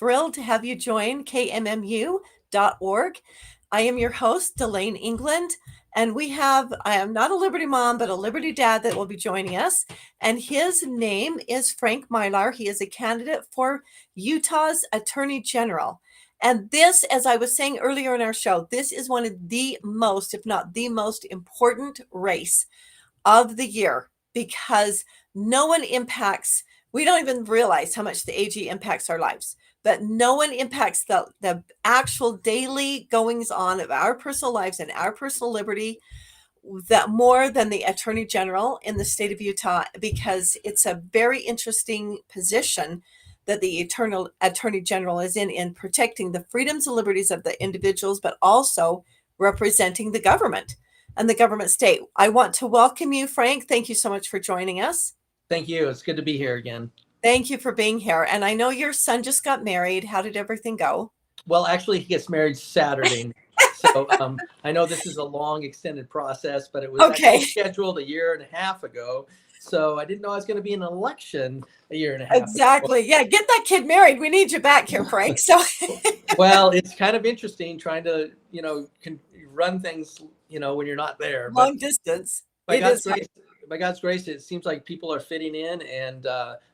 thrilled to have you join KMMU.org. I am your host, Dalane England, and I am not a Liberty mom, but a Liberty dad that will be joining us. And his name is Frank Mylar. He is a candidate for Utah's Attorney General. And this, as I was saying earlier in our show, this is one of the most, if not the most important race of the year, because no one impacts, we don't even realize how much the AG impacts our lives, but no one impacts the actual daily goings on of our personal lives and our personal liberty that more than the Attorney General in the state of Utah, because it's a very interesting position that the Attorney General is in protecting the freedoms and liberties of the individuals, but also representing the government and the government state. I want to welcome you, Frank. Thank you so much for joining us. Thank you. It's good to be here again. Thank you for being here. And I know your son just got married. How did everything go? Well, actually, he gets married Saturday. So I know this is a long, extended process, but it was actually scheduled a year and a half ago. So I didn't know I was going to be in an election a year and a half Exactly. ago. Yeah, get that kid married. We need you back here, Frank. So well, it's kind of interesting trying to, run things, when you're not there. Long distance. By God's grace, it seems like people are fitting in and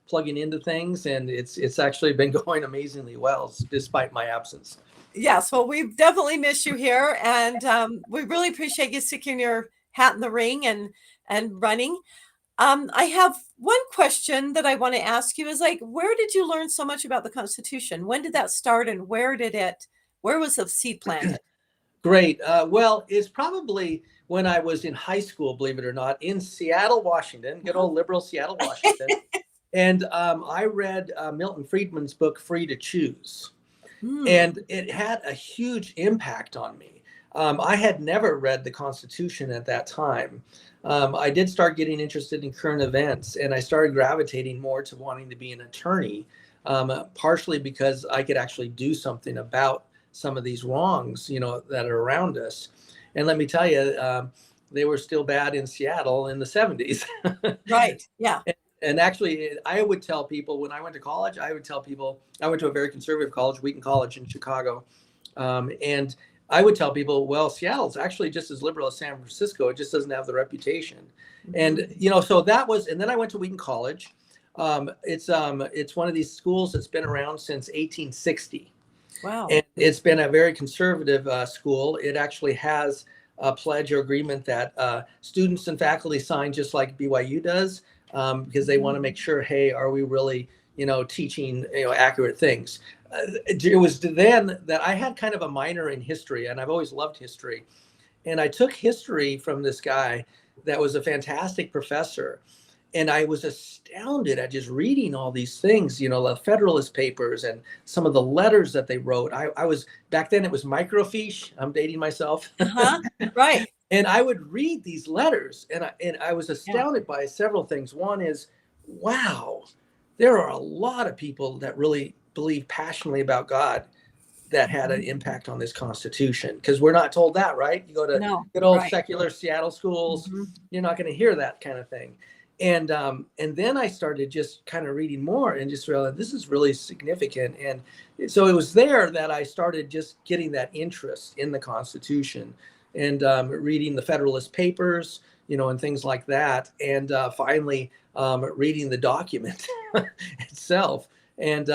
plugging into things, and it's actually been going amazingly well despite my absence. Yes, well, we definitely miss you here, and we really appreciate you sticking your hat in the ring and running. I have one question that I want to ask you is where did you learn so much about the Constitution? When did that start, and where was the seed planted? Great. Well, it's probably when I was in high school, believe it or not, in Seattle, Washington, good old liberal Seattle, Washington. And I read Milton Friedman's book, Free to Choose. And it had a huge impact on me. I had never read the Constitution at that time. I did start getting interested in current events, and I started gravitating more to wanting to be an attorney, partially because I could actually do something about some of these wrongs, that are around us. And let me tell you, they were still bad in Seattle in the 70s. Right. Yeah. And actually, I would tell people when I went to college, I went to a very conservative college, Wheaton College in Chicago. And I would tell people, well, Seattle's actually just as liberal as San Francisco. It just doesn't have the reputation. And, so that was, and then I went to Wheaton College. It's one of these schools that's been around since 1860. Wow. And it's been a very conservative school. It actually has a pledge or agreement that students and faculty sign just like BYU does, because they want to make sure, hey, are we really, teaching, accurate things? It was then that I had kind of a minor in history, and I've always loved history. And I took history from this guy that was a fantastic professor. And I was astounded at just reading all these things, the Federalist Papers and some of the letters that they wrote. I was, back then it was microfiche. I'm dating myself. Right. And I would read these letters, and I was astounded by several things. One is, wow, there are a lot of people that really believe passionately about God that had an impact on this Constitution, because we're not told that, right? You go to good old secular Seattle schools, you're not going to hear that kind of thing. And then I started just kind of reading more and just realized this is really significant. And so it was there that I started just getting that interest in the Constitution and reading the Federalist Papers, and things like that. And finally reading the document itself. And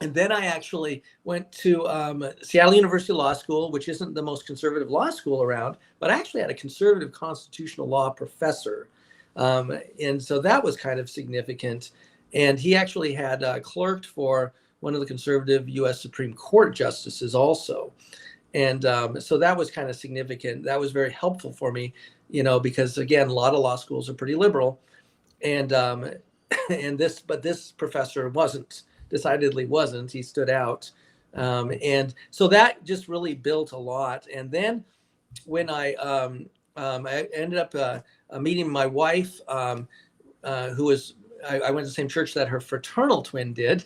then I actually went to Seattle University Law School, which isn't the most conservative law school around, but I actually had a conservative constitutional law professor. And so that was kind of significant. And he actually had clerked for one of the conservative U.S. Supreme Court justices also. And so that was kind of significant. That was very helpful for me, because again, a lot of law schools are pretty liberal. And this professor decidedly wasn't. He stood out. And so that just really built a lot. And then when I ended up meeting my wife, who was, I went to the same church that her fraternal twin did,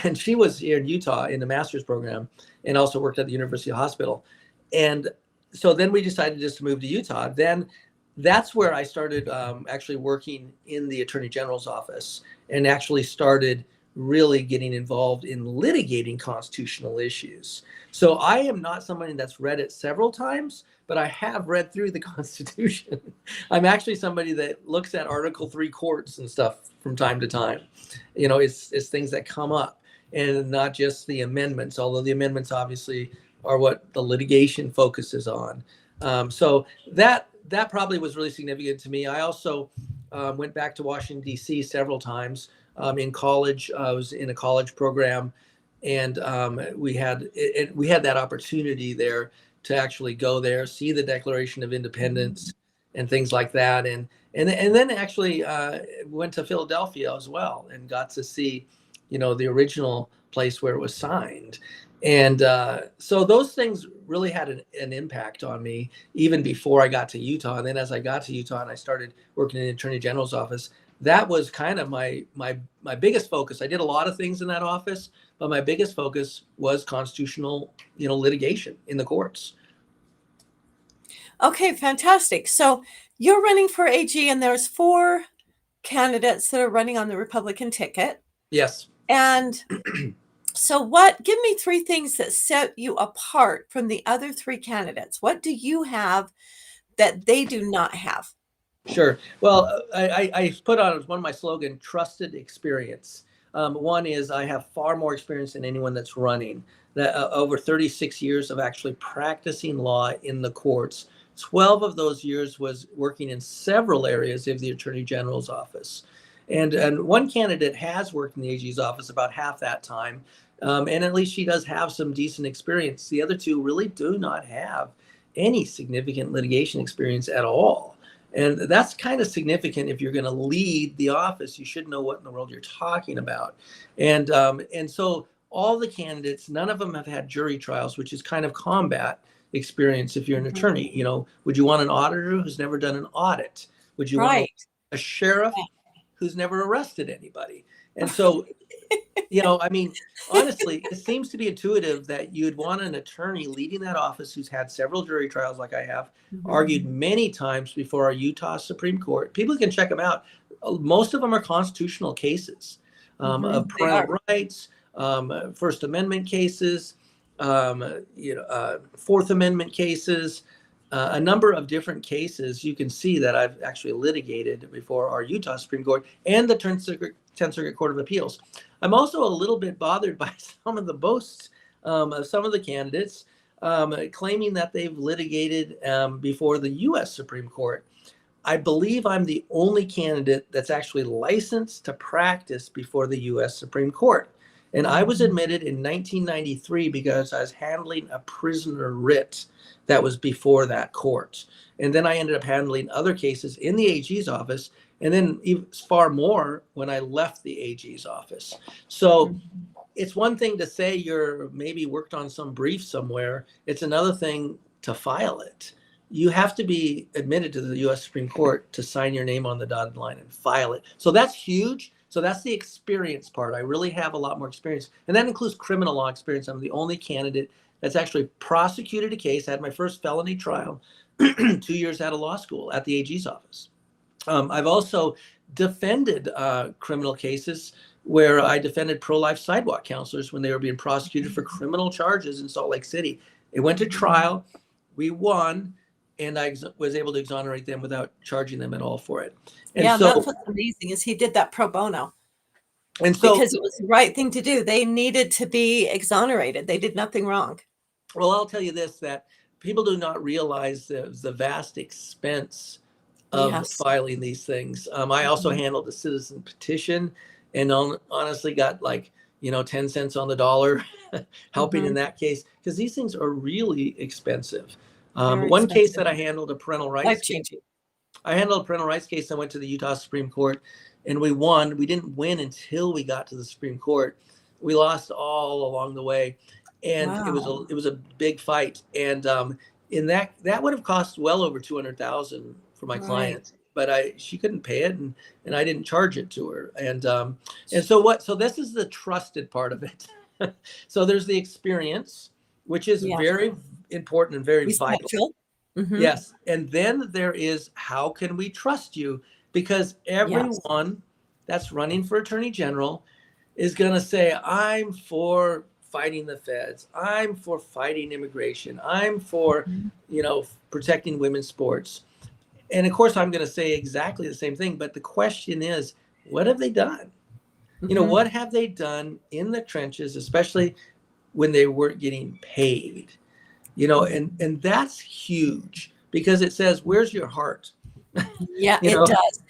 and she was here in Utah in the master's program and also worked at the University Hospital. And so then we decided just to move to Utah. Then that's where I started actually working in the Attorney General's office and actually started really getting involved in litigating constitutional issues. So I am not somebody that's read it several times, but I have read through the Constitution. I'm actually somebody that looks at Article 3 courts and stuff from time to time. It's things that come up, and not just the amendments, although the amendments obviously are what the litigation focuses on. So that probably was really significant to me. I also went back to Washington, D.C. several times. In college, I was in a college program, and we had that opportunity there to actually go there, see the Declaration of Independence and things like that, and then actually went to Philadelphia as well and got to see, the original place where it was signed. And so those things really had an impact on me even before I got to Utah. And then as I got to Utah and I started working in the Attorney General's office, that was kind of my biggest focus. I did a lot of things in that office, but my biggest focus was constitutional, litigation in the courts. Okay, fantastic. So you're running for AG, and there's 4 candidates that are running on the Republican ticket. Yes. And so give me 3 things that set you apart from the other 3 candidates. What do you have that they do not have? Sure. Well, I put on as one of my slogan, trusted experience. One is I have far more experience than anyone that's running. That over 36 years of actually practicing law in the courts. 12 of those years was working in several areas of the Attorney General's office. And one candidate has worked in the AG's office about half that time. And at least she does have some decent experience. The other 2 really do not have any significant litigation experience at all. And that's kind of significant. If you're going to lead the office, you should know what in the world you're talking about. And so all the candidates, none of them have had jury trials, which is kind of combat experience if you're an attorney. Would you want an auditor who's never done an audit? Would you want a sheriff who's never arrested anybody? And so, honestly, it seems to be intuitive that you'd want an attorney leading that office who's had several jury trials like I have, argued many times before our Utah Supreme Court. People can check them out. Most of them are constitutional cases of parental rights, First Amendment cases, Fourth Amendment cases, a number of different cases you can see that I've actually litigated before our Utah Supreme Court and the 10th Circuit Court of Appeals. I'm also a little bit bothered by some of the boasts of some of the candidates claiming that they've litigated before the U.S. Supreme Court. I believe I'm the only candidate that's actually licensed to practice before the U.S. Supreme Court. And I was admitted in 1993 because I was handling a prisoner writ that was before that court. And then I ended up handling other cases in the AG's office, and then even far more when I left the AG's office. So it's one thing to say you're maybe worked on some brief somewhere. It's another thing to file it. You have to be admitted to the U.S. Supreme Court to sign your name on the dotted line and file it. So that's huge. So that's the experience part. I really have a lot more experience. And that includes criminal law experience. I'm the only candidate that's actually prosecuted a case. I had my first felony trial 2 years out of law school at the AG's office. I've also defended criminal cases where I defended pro-life sidewalk counselors when they were being prosecuted for criminal charges in Salt Lake City. It went to trial. We won. And I was able to exonerate them without charging them at all for it. And yeah, so, that's what's amazing is he did that pro bono. And so, because it was the right thing to do. They needed to be exonerated. They did nothing wrong. Well, I'll tell you this, that people do not realize the vast expense of filing these things. I also handled a citizen petition and honestly got 10 cents on the dollar helping in that case, because these things are really expensive. One case that I handled, a parental rights case. I handled a parental rights case. I went to the Utah Supreme Court and we won. We didn't win until we got to the Supreme Court. We lost all along the way. And it was a big fight. And in that would have cost well over $200,000 for my client, but she couldn't pay it, and I didn't charge it to her. And so this is the trusted part of it. So there's the experience, which is very important and very vital. Yes. And then there is, how can we trust you? Because everyone that's running for attorney general is going to say, I'm for fighting the feds. I'm for fighting immigration. I'm for, Mhm. protecting women's sports. And of course, I'm going to say exactly the same thing. But the question is, what have they done? Mhm. What have they done in the trenches, especially when they weren't getting paid? And that's huge because it says, where's your heart? Yeah, you it know, does.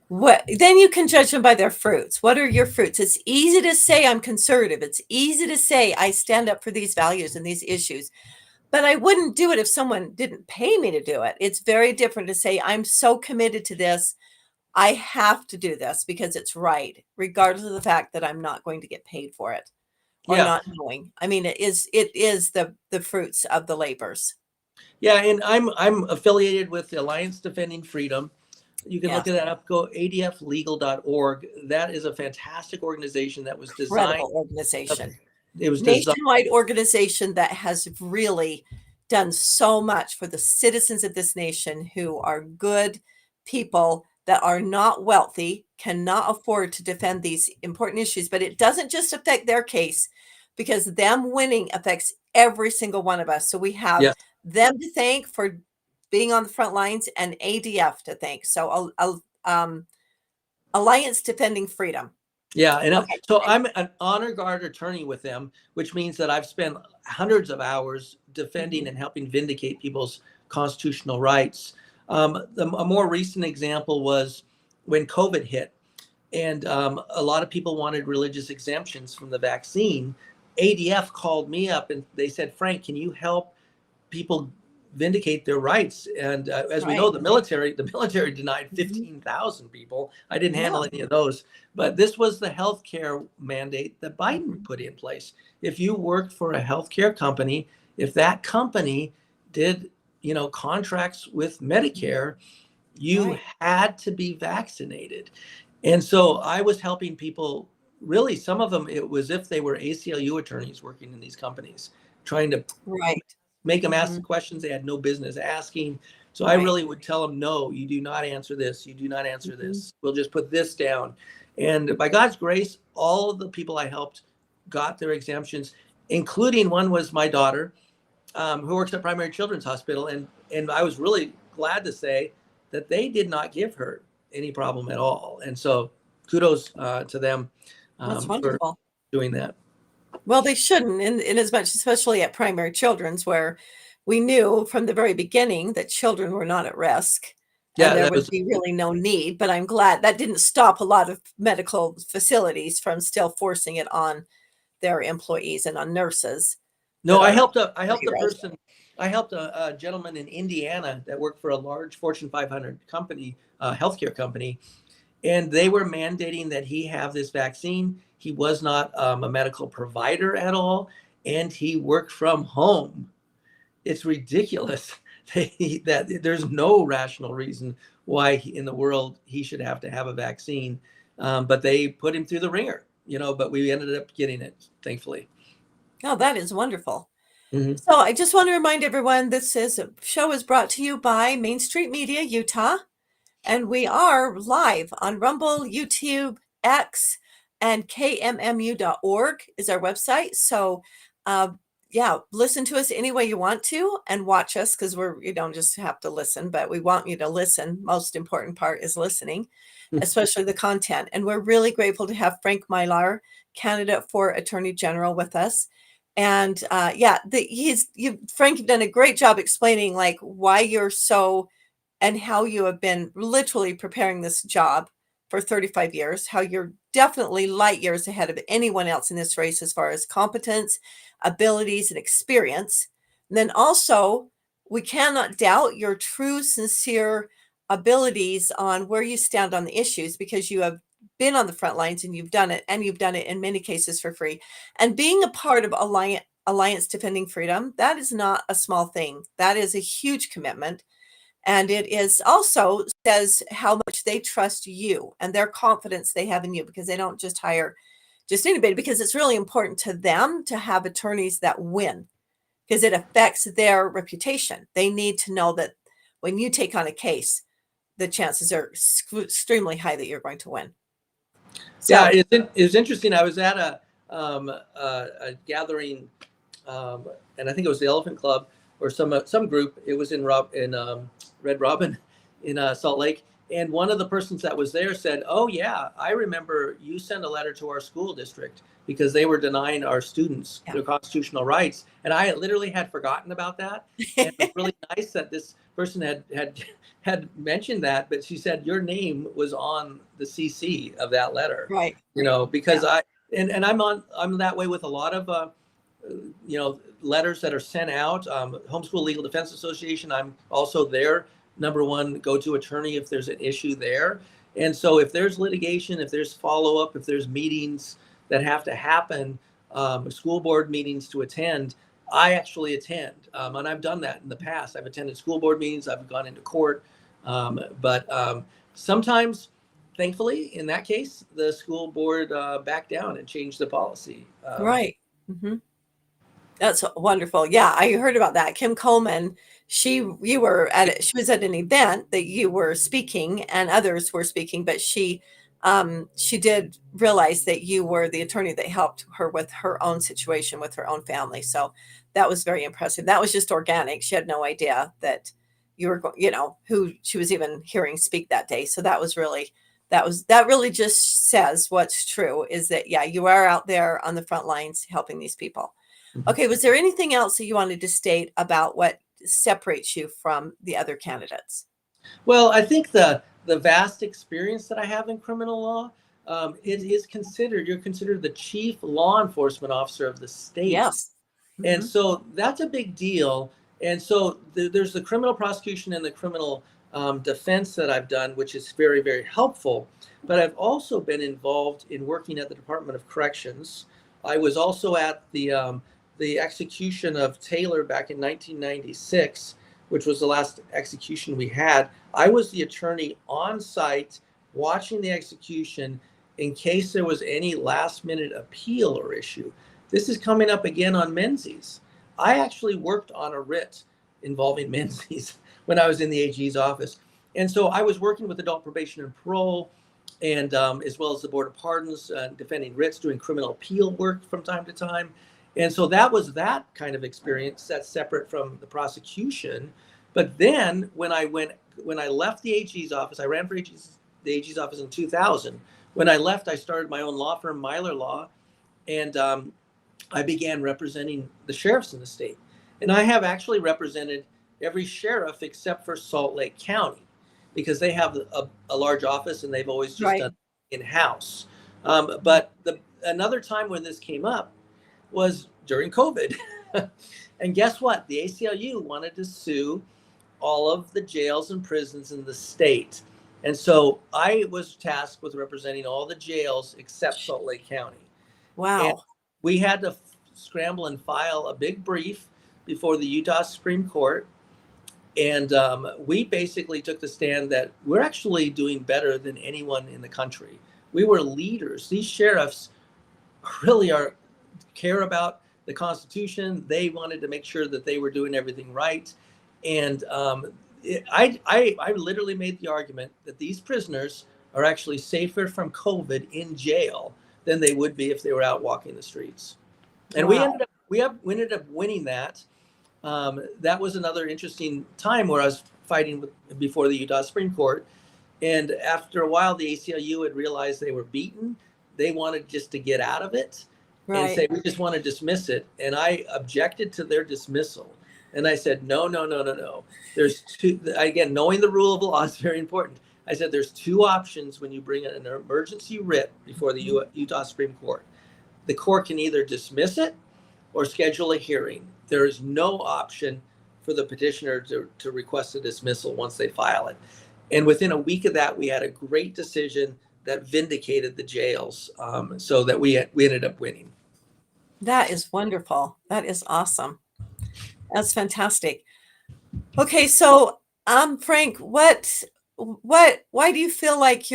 What then you can judge them by their fruits. What are your fruits? It's easy to say I'm conservative. It's easy to say I stand up for these values and these issues, but I wouldn't do it if someone didn't pay me to do it. It's very different to say I'm so committed to this. I have to do this because it's right, regardless of the fact that I'm not going to get paid for it or yeah, not knowing. I mean, it is the fruits of the labors. yeah. And I'm affiliated with the Alliance Defending Freedom. You can look Yes. at that up. Go adflegal.org. That is a fantastic organization that was designed. Incredible organization. It was designed. Nationwide organization that has really done so much for the citizens of this nation who are good people that are not wealthy, cannot afford to defend these important issues. But it doesn't just affect their case because them winning affects every single one of us. So we have Yeah, them to thank for being on the front lines and ADF to thank. So Alliance Defending Freedom. yeah. And Okay. so I'm an honor guard attorney with them, which means that I've spent hundreds of hours defending Mhm. and helping vindicate people's constitutional rights. A more recent example was when COVID hit, and a lot of people wanted religious exemptions from the vaccine. ADF called me up and they said, Frank, can you help people vindicate their rights? And as we know, Right. the military denied Mhm. 15,000 people. I didn't Yeah. handle any of those, but this was the healthcare mandate that Biden Mhm. put in place. If you worked for a healthcare company, if that company did, contracts with Medicare, you Right. had to be vaccinated. And so I was helping people, really, some of them, it was if they were ACLU attorneys working in these companies, trying to Right. make them ask the Mhm. questions they had no business asking. So I Right. really would tell them, no, you do not answer this. You do not answer Mhm. this. We'll just put this down. And by God's grace, all of the people I helped got their exemptions, including one was my daughter, who works at Primary Children's Hospital. And I was really glad to say that they did not give her any problem at all. And so kudos to them That's for wonderful. doing that. Well, they shouldn't in as much especially at primary children's where we knew from the very beginning that children were not at risk and Yeah, there that would was, be really no need, but I'm glad that didn't stop a lot of medical facilities from still forcing it on their employees and on nurses no, that I are helped a heroes. person. I helped a gentleman in Indiana that worked for a large Fortune 500 company, healthcare company, and they were mandating that he have this vaccine. He was not a medical provider at all, and he worked from home. It's ridiculous that there's no rational reason why in the world he should have to have a vaccine. But they put him through the ringer, but we ended up getting it, thankfully. Oh, that is wonderful. Mhm. So I just want to remind everyone this is a show is brought to you by Main Street Media, Utah. And we are live on Rumble, YouTube, X, and KMMU.org is our website. So, uh, yeah, listen to us any way you want to and watch us because you don't just have to listen, but we want you to listen. Most important part is listening, especially the content. And we're really grateful to have Frank Mylar, candidate for Attorney General, with us. And yeah, Frank, you've done a great job explaining like why you're so and how you have been literally preparing this job for 35 years, how you're definitely light years ahead of anyone else in this race as far as competence, abilities, and experience. And then also, we cannot doubt your true, sincere abilities on where you stand on the issues because you have been on the front lines and you've done it, and you've done it in many cases for free. And being a part of Alliance Defending Freedom, that is not a small thing. That is a huge commitment. And it is also says how much they trust you and their confidence they have in you because they don't just hire just anybody because it's really important to them to have attorneys that win because it affects their reputation. They need to know that when you take on a case, the chances are extremely high that you're going to win. Yeah, So it was interesting. I was at a gathering, and I think it was the Elephant Club or some group. It was in Red Robin in Salt Lake, and one of the persons that was there said, "Oh yeah, I remember you sent a letter to our school district because they were denying our students yeah. their constitutional rights," and I literally had forgotten about that. And it was really nice that this person had mentioned that, but she said your name was on the CC of that letter, Right. because Yeah. and I'm that way with a lot of letters that are sent out. Homeschool Legal Defense Association, I'm also their number one go-to attorney if there's an issue there. And so if there's litigation, if there's follow-up, if there's meetings that have to happen, school board meetings to attend, I actually attend. And I've done that in the past. I've attended school board meetings, I've gone into court. But sometimes, thankfully, in that case, the school board backed down and changed the policy. Right. Hmm. That's wonderful. Yeah, I heard about that. Kim Coleman, she was at an event that you were speaking and others were speaking, but she did realize that you were the attorney that helped her with her own situation with her own family. So that was very impressive. That was just organic. She had no idea that you were going, who she was even hearing speak that day. So that really just says what's true is that yeah, you are out there on the front lines helping these people. Okay, was there anything else that you wanted to state about what separates you from the other candidates? Well, I think the vast experience that I have in criminal law, you're considered the chief law enforcement officer of the state. Yes. And Hmm. so that's a big deal. And so there's the criminal prosecution and the criminal defense that I've done, which is very, very helpful. But I've also been involved in working at the Department of Corrections. I was also at the execution of Taylor back in 1996, which was the last execution we had. I was the attorney on site watching the execution in case there was any last minute appeal or issue. This is coming up again on Menzies. I actually worked on a writ involving Menzies when I was in the AG's office. And so I was working with adult probation and parole, and as well as the Board of Pardons, defending writs, doing criminal appeal work from time to time. And so that was that kind of experience that's separate from the prosecution. But then when I left the AG's office, I ran for the AG's office in 2000. When I left, I started my own law firm, Mylar Law, and I began representing the sheriffs in the state. And I have actually represented every sheriff except for Salt Lake County because they have a large office and they've always just Right. done in-house. But another time when this came up was during COVID. And guess what? The ACLU wanted to sue all of the jails and prisons in the state. And so I was tasked with representing all the jails except Salt Lake County. And Wow. we had to scramble and file a big brief before the Utah Supreme Court. And we basically took the stand that we're actually doing better than anyone in the country. We were leaders. These sheriffs really care about the Constitution. They wanted to make sure that they were doing everything right. And I literally made the argument that these prisoners are actually safer from COVID in jail than they would be if they were out walking the streets. And Wow. we ended up winning that. That was another interesting time where I was fighting before the Utah Supreme Court. And after a while, the ACLU had realized they were beaten. They wanted just to get out of it and Right. say, we just want to dismiss it. And I objected to their dismissal. And I said, no, no, no, no, no. There's two, again, knowing the rule of law is very important. I said, there's two options when you bring an emergency writ before the Utah Supreme Court. The court can either dismiss it or schedule a hearing. There is no option for the petitioner to request a dismissal once they file it. And within a week of that, we had a great decision that vindicated the jails, so that we ended up winning. That is wonderful. That is awesome. That's fantastic. Okay, so Frank, why do you feel like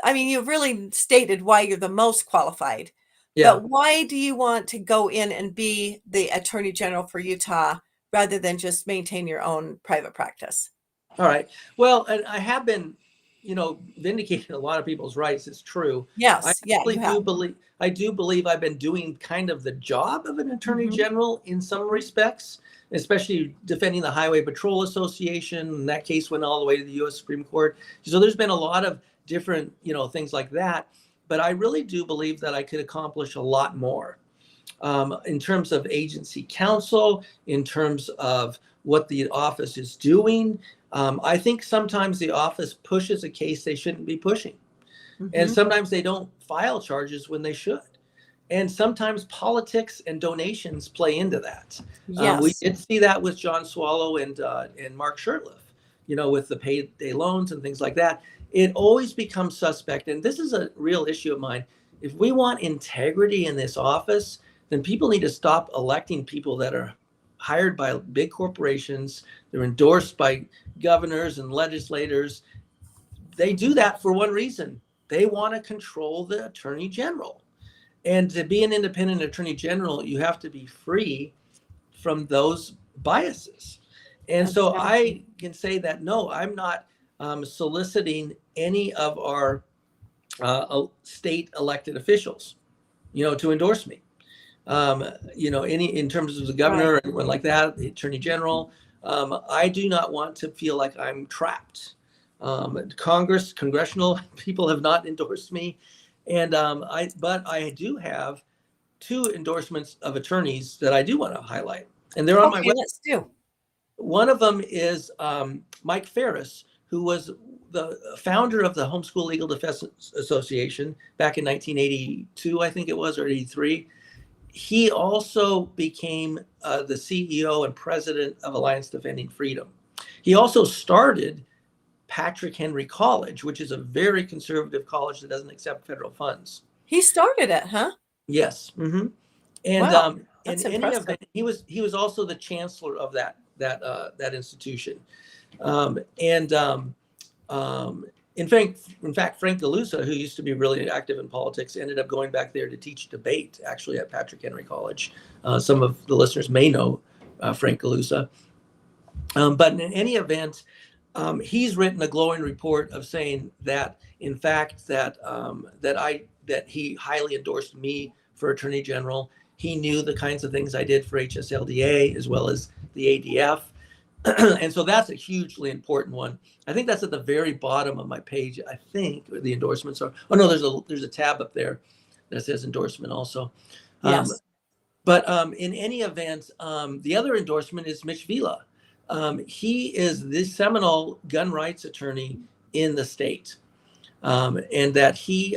I mean, you've really stated why you're the most qualified, Yeah. but why do you want to go in and be the Attorney General for Utah rather than just maintain your own private practice? All right. Well, and I have been, vindicated a lot of people's rights. It's true. I Yes. Yeah, actually you have. I do believe I've been doing kind of the job of an attorney Mhm. general in some respects, especially defending the Highway Patrol Association. And that case went all the way to the U.S. Supreme Court. So there's been a lot of different, things like that. But I really do believe that I could accomplish a lot more in terms of agency counsel, in terms of what the office is doing. I think sometimes the office pushes a case they shouldn't be pushing. And Mhm. sometimes they don't file charges when they should. And sometimes politics and donations play into that. We Yes. did see that with John Swallow and Mark Shurtleff, with the payday loans and things like that. It always becomes suspect. And this is a real issue of mine. If we want integrity in this office, then people need to stop electing people that are hired by big corporations. They're endorsed by governors and legislators. They do that for one reason. They want to control the attorney general. And to be an independent attorney general, you have to be free from those biases. And so Exactly. I can say that no, I'm not soliciting any of our state elected officials, to endorse me. Any in terms of the governor Right. or anyone like that, the attorney general. I do not want to feel like I'm trapped. Congressional people have not endorsed me, and but I do have two endorsements of attorneys that I do want to highlight, and they're on my Okay, web. let's do. One of them is Mike Ferris, who was the founder of the Homeschool Legal Defense Association back in 1982, I think it was, or 83. He also became the CEO and president of Alliance Defending Freedom. He also started Patrick Henry College, which is a very conservative college that doesn't accept federal funds. He started it, huh? Yes. Mm-hmm. And Wow. in That's any impressive. event, he was also the chancellor of that institution. And in fact, Frank Galusa, who used to be really active in politics, ended up going back there to teach debate, actually at Patrick Henry College. Some of the listeners may know Frank Galusa. But in any event, he's written a glowing report of saying that, in fact, that he highly endorsed me for Attorney General. He knew the kinds of things I did for HSLDA as well as the ADF. And so that's a hugely important one. I think that's at the very bottom of my page. I think the endorsements are. Oh no, there's a tab up there that says endorsement also. Um, Yes. but in any event, the other endorsement is Mitch Vila. He is the seminal gun rights attorney in the state, and that he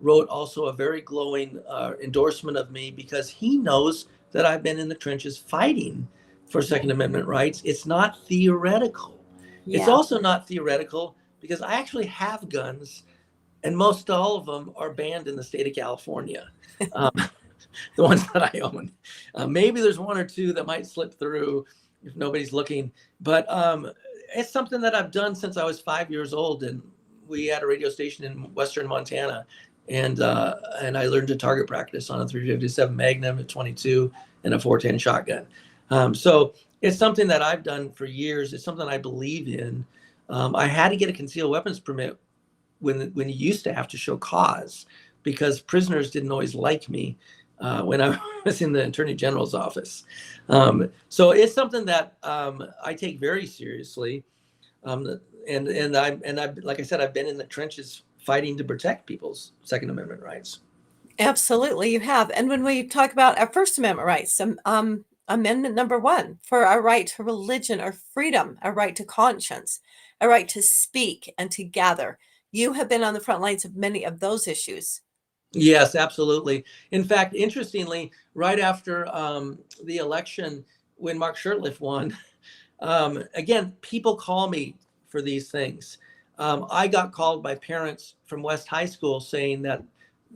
wrote also a very glowing endorsement of me because he knows that I've been in the trenches fighting for Second Amendment rights. It's not theoretical. It's Yeah. also not theoretical because I actually have guns, and most all of them are banned in the state of California. Um, the ones that I own. Maybe there's one or two that might slip through if nobody's looking, but it's something that I've done since I was 5 years old, and we had a radio station in Western Montana, and I learned to target practice on a 357 Magnum, a 22, and a 410 shotgun. So it's something that I've done for years. It's something I believe in. I had to get a concealed weapons permit when you used to have to show cause because prisoners didn't always like me when I was in the Attorney General's office. So it's something that I take very seriously. And I like I said, I've been in the trenches fighting to protect people's Second Amendment rights. Absolutely, you have. And when we talk about our First Amendment rights, Amendment number one for our right to religion or freedom, our right to conscience, our right to speak and to gather. You have been on the front lines of many of those issues. Yes, absolutely. In fact, interestingly, right after the election, when Mark Shurtleff won, again, people call me for these things. I got called by parents from West High School saying that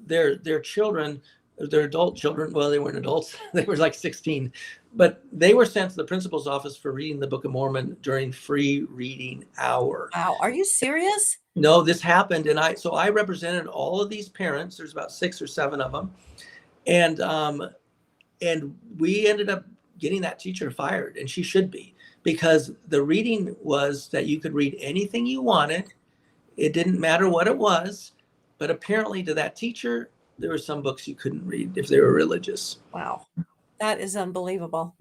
their children, their adult children, well, they weren't adults, they were like 16, but they were sent to the principal's office for reading the Book of Mormon during free reading hour. Wow, are you serious? No, this happened, and I represented all of these parents. There's about 6 or 7 of them, and we ended up getting that teacher fired, and she should be, because the reading was that you could read anything you wanted, It didn't matter what it was, but apparently to that teacher, there were some books you couldn't read if they were religious. Wow. That is unbelievable.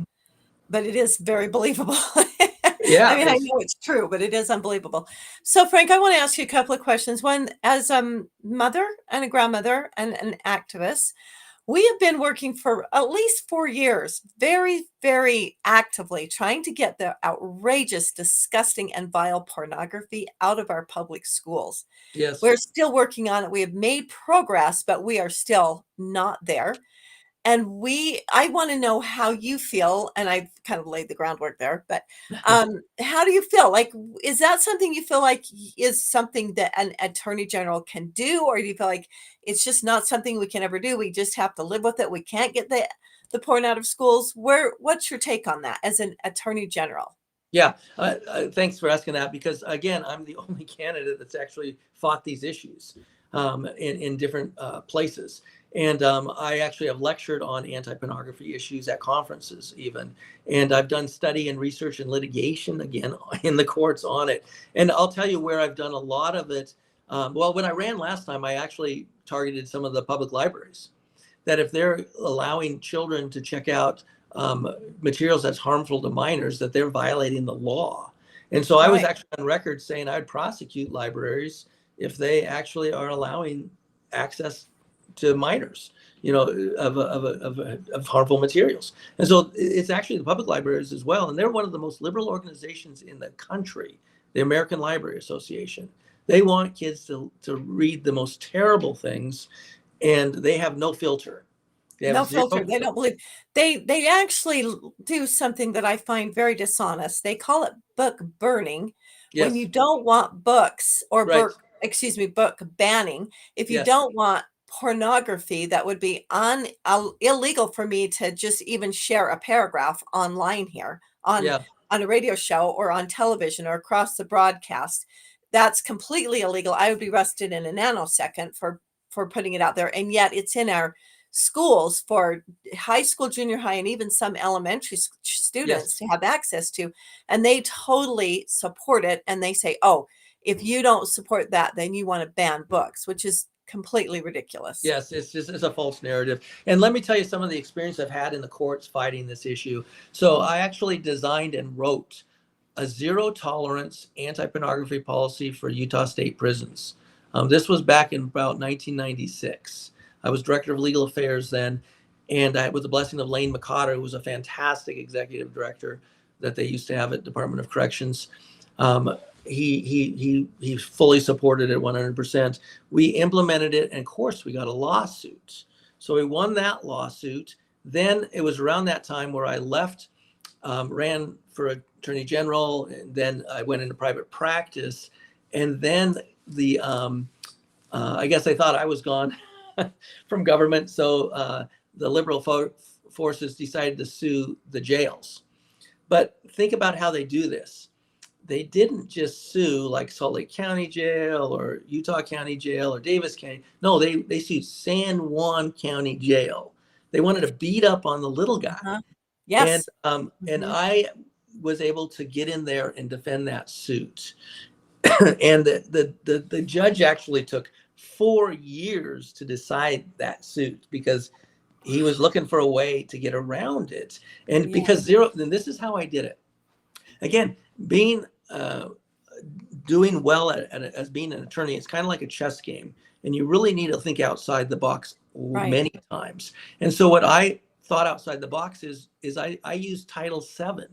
But it is very believable. I Yeah, mean, I know it's true, but it is unbelievable. So, Frank, I want to ask you a couple of questions. One, as a mother and a grandmother and an activist, we have been working for at least 4 years, very, very actively trying to get the outrageous, disgusting, and vile pornography out of our public schools. yes. We're still working on it. We have made progress, but we are still not there. And I want to know how you feel, and I've kind of laid the groundwork there, but how do you feel? Like, is that something you feel like is something that an attorney general can do, or do you feel like it's just not something we can ever do? We just have to live with it. We can't get the porn out of schools. What's your take on that as an attorney general? Yeah, thanks for asking that because again, I'm the only candidate that's actually fought these issues in different places, and I actually have lectured on anti-pornography issues at conferences even, and I've done study and research and litigation again in the courts on it. And I'll tell you where I've done a lot of it. Well, when I ran last time, I actually targeted some of the public libraries that if they're allowing children to check out materials that's harmful to minors, that they're violating the law. And so I was Right. actually on record saying I'd prosecute libraries if they actually are allowing access to minors, of harmful materials. And so it's actually the public libraries as well. And they're one of the most liberal organizations in the country, the American Library Association. They want kids to read the most terrible things, and they have no filter. They have No zero. filter. They don't believe they actually do something that I find very dishonest. They call it book burning when you Yes, don't want books or right. book banning. If you Yes, don't want pornography, that would be illegal for me to just even share a paragraph online here yeah, on a radio show or on television or across the broadcast. That's completely illegal. I would be arrested in a nanosecond for putting it out there, and yet it's in our schools for high school, junior high, and even some elementary students yes, to have access to. And they totally support it. And they say, oh, if you don't support that, then you want to ban books, which is completely ridiculous. yes. It's a false narrative. And let me tell you some of the experience I've had in the courts fighting this issue. So I actually designed and wrote a zero tolerance anti-pornography policy for Utah State prisons. This was back in about 1996. I was director of legal affairs then, and with the blessing of Lane McCotter, who was a fantastic executive director that they used to have at Department of Corrections. Um, he fully supported it 100%. We implemented it, and of course, we got a lawsuit. So we won that lawsuit. Then it was around that time where I left, ran for attorney general, and then I went into private practice, and then I guess I thought I was gone from government, so the liberal forces decided to sue the jails. But think about how they do this. They didn't just sue like Salt Lake County Jail or Utah County Jail or Davis County. No, they sued San Juan County Jail. They wanted to beat up on the little guy. Uh-huh. And Yes. and Mhm. I was able to get in there and defend that suit. And the judge actually took 4 years to decide that suit because he was looking for a way to get around it. And Yeah. because zero, then this is how I did it. Again, being doing well as being an attorney, it's kind of like a chess game, and you really need to think outside the box Right. many times. And so what I thought outside the box is I use Title VII,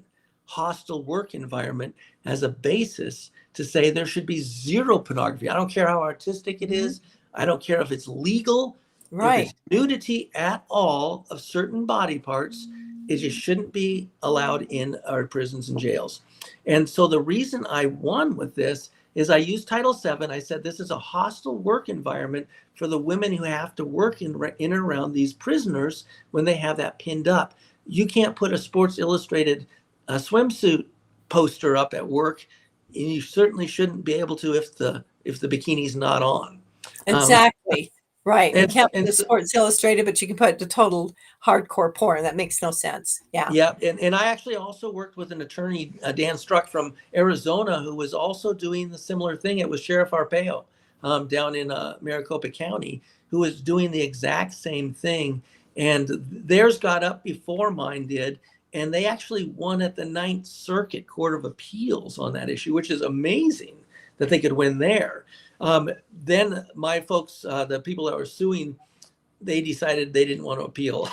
hostile work environment, as a basis to say there should be zero pornography. I don't care how artistic it Mhm. is. I don't care if it's legal. If it's Right. nudity at all of certain body parts, it just shouldn't be allowed in our prisons and jails. And so the reason I won with this is I used Title VII. I said this is a hostile work environment for the women who have to work in and around these prisoners when they have that pinned up. You can't put a Sports Illustrated swimsuit poster up at work, and you certainly shouldn't be able to if the bikini's not on. Um, Exactly. Right. You And can't put and the so, Sports Illustrated, but you can put the total hardcore porn. That makes no sense. Yeah. yeah, and I actually also worked with an attorney, Dan Struck from Arizona, who was also doing the similar thing. It was Sheriff Arpaio down in Maricopa County, who was doing the exact same thing. And theirs got up before mine did. And they actually won at the Ninth Circuit Court of Appeals on that issue, which is amazing that they could win there. Then my folks, the people that were suing, they decided they didn't want to appeal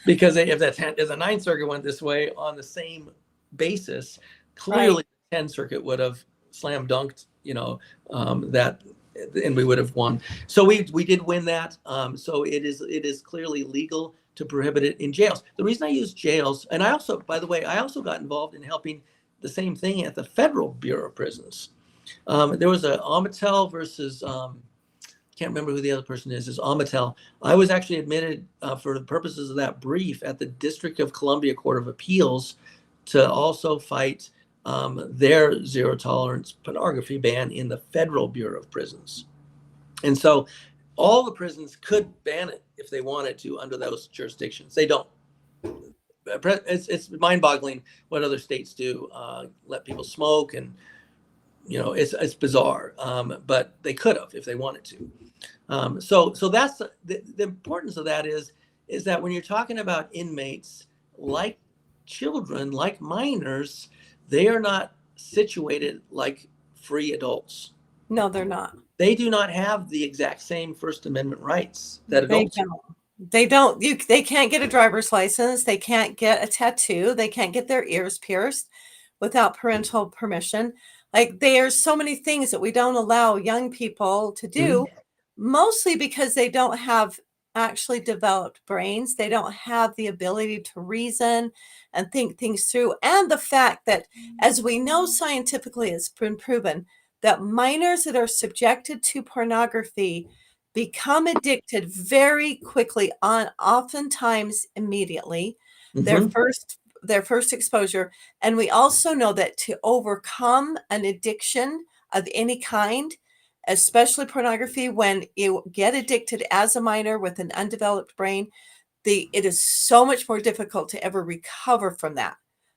because if the Ninth Circuit went this way on the same basis, Right. clearly the 10th Circuit would have slam dunked, that, and we would have won. So we did win that. So it is clearly legal to prohibit it in jails. The reason I use jails, and I also, by the way, I also got involved in helping the same thing at the Federal Bureau of Prisons. There was a Amatel versus can't remember who the other person is Amatel. I was actually admitted for the purposes of that brief at the District of Columbia Court of Appeals to also fight their zero tolerance pornography ban in the Federal Bureau of Prisons. And so all the prisons could ban it if they wanted to under those jurisdictions. They don't. It's mind-boggling what other states do. Let people smoke, and it's bizarre. But they could have if they wanted to. So that's the importance of that is that when you're talking about inmates like children, like minors, they are not situated like free adults. No, they're not. They do not have the exact same First Amendment rights that They adults do. don't. They don't. They can't get a driver's license. They can't get a tattoo. They can't get their ears pierced without parental permission. Like there's so many things that we don't allow young people to Mhm. do, mostly because they don't have actually developed brains. They don't have the ability to reason and think things through. And the fact that, as we know scientifically, it's been proven that minors that are subjected to pornography become addicted very quickly, on oftentimes immediately, their Mhm. first exposure. And we also know that to overcome an addiction of any kind, especially pornography, when you get addicted as a minor with an undeveloped brain, it is so much more difficult to ever recover from that.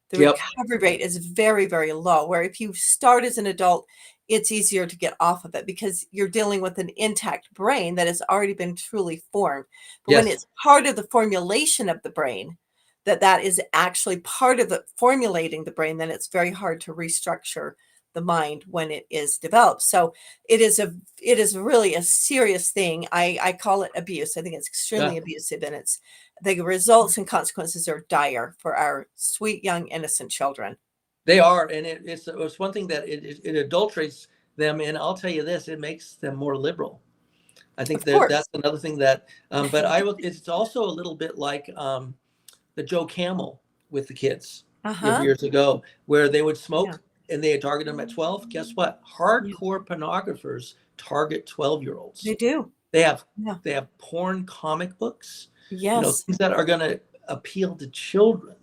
The Yep. recovery rate is very, very low, where if you start as an adult, it's easier to get off of it because you're dealing with an intact brain that has already been truly formed. But when Yes. it's part of the formulation of the brain, that is actually part of the formulating the brain, then it's very hard to restructure the mind when it is developed. So it is really a serious thing. I call it abuse. I think it's Yeah. extremely abusive, and the results and consequences are dire for our sweet young innocent children. They are, and it's one thing that it adulterates them, and I'll tell you this: it makes them more liberal. I think Of that's course. another thing that, but I will. It's also a little bit like the Joe Camel with the kids Uh-huh. years ago, where they would Yeah. smoke and they had targeted them at 12. Guess what? Yeah. Hardcore pornographers target 12-year-olds. They do. They have Yeah. they have porn comic books, Yes. things that are going to appeal to children,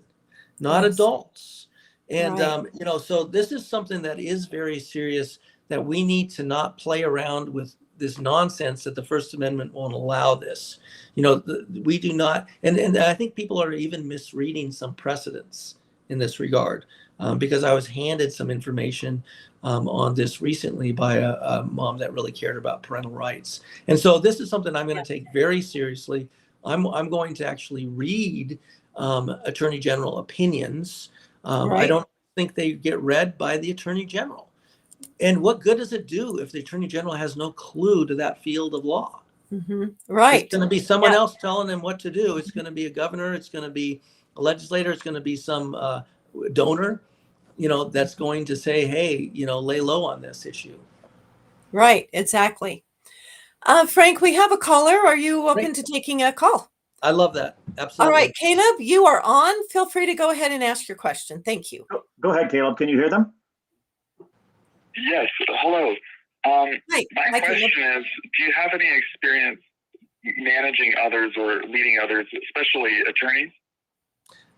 not Yes. adults. And Right. so this is something that is very serious, that we need to not play around with this nonsense that the First Amendment won't allow this. We do not, and I think people are even misreading some precedents in this regard, because I was handed some information on this recently by a mom that really cared about parental rights. And so this is something I'm going Yeah. to take very seriously. I'm going to actually read Attorney General opinions. I Right. don't think they get read by the Attorney General. And what good does it do if the Attorney General has no clue to that field of law? It's Right. going to be someone Yeah. else telling them what to do. It's going to be a governor. It's going to be a legislator. It's going to be some donor, that's going to say, hey, lay low on this issue. Right. Exactly. Frank, we have a caller. Are you open Great. to taking a call? I love that. All right, Absolutely. Caleb, you are on. Feel free to go ahead and ask your question. Thank you. Go ahead, Caleb. Can you hear them? Yes. Hello. Hi. My Hi, Caleb. question is, do you have any experience managing others or leading others, especially attorneys?